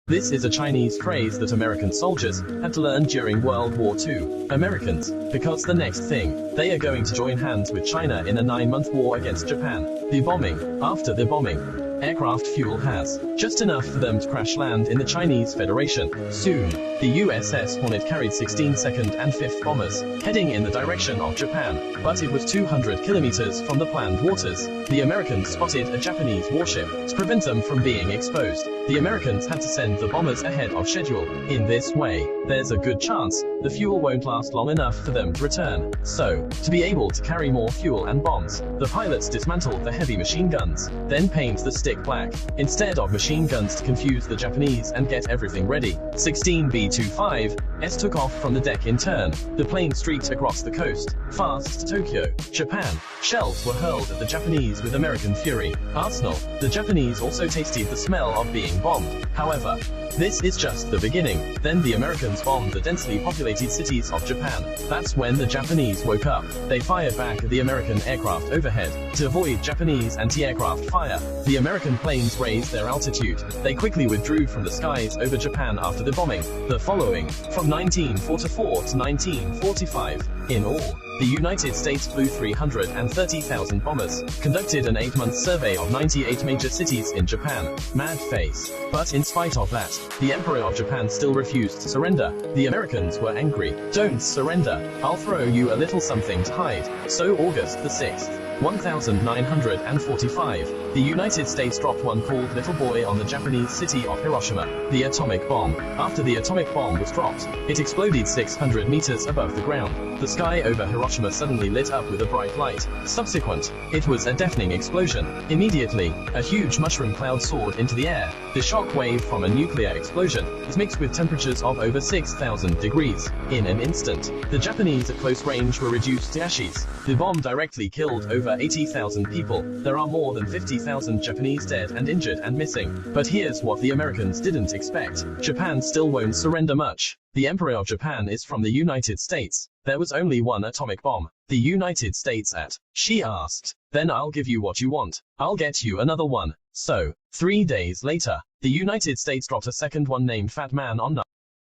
This is a Chinese phrase that American soldiers had to learn during World War II. Americans, because the next thing, they are going to join hands with China in a 9-month war against Japan. The bombing. After the bombing, aircraft fuel has just enough for them to crash land in the Chinese Federation. Soon, the USS Hornet carried 16 2nd and 5th bombers, heading in the direction of Japan, but it was 200 kilometers from the planned waters. The Americans spotted a Japanese warship. To prevent them from being exposed, the Americans had to send the bombers ahead of schedule. In this way, there's a good chance the fuel won't last long enough for them to return. So, to be able to carry more fuel and bombs, the pilots dismantled the heavy machine guns, then paint the stick black, instead of machine guns to confuse the Japanese and get everything ready. 16 B-25s took off from the deck in turn. The plane streaked across the coast, fast to Tokyo, Japan. Shells were hurled at the Japanese with American fury. Arsenal. The Japanese also tasted the smell of being bombed. However, this is just the beginning. Then the Americans bombed the densely populated cities of Japan. That's when the Japanese woke up. They fired back at the American aircraft overhead. To avoid Japanese anti-aircraft fire, the American planes raised their altitude. They quickly withdrew from the skies over Japan after the bombing. The following, from 1944 to 1945, in all, the United States flew 330,000 bombers, conducted an 8-month survey of 98 major cities in Japan. Mad face. But in spite of that, the Emperor of Japan still refused to surrender. The Americans were angry. Don't surrender. I'll throw you a little something to hide. So August the 6th. 1945, the United States dropped one called Little Boy on the Japanese city of Hiroshima, the atomic bomb. After the atomic bomb was dropped, it exploded 600 meters above the ground. The sky over Hiroshima suddenly lit up with a bright light. Subsequent, it was a deafening explosion. Immediately, a huge mushroom cloud soared into the air. The shock wave from a nuclear explosion is mixed with temperatures of over 6,000 degrees. In an instant, the Japanese at close range were reduced to ashes. The bomb directly killed over 80,000 people. There are more than 50,000 Japanese dead and injured and missing. But here's what the Americans didn't expect. Japan still won't surrender much. The Emperor of Japan is from the United States. There was only one atomic bomb. The United States she asked. Then I'll give you what you want. I'll get you another one. So, 3 days later, the United States dropped a second one named Fat Man on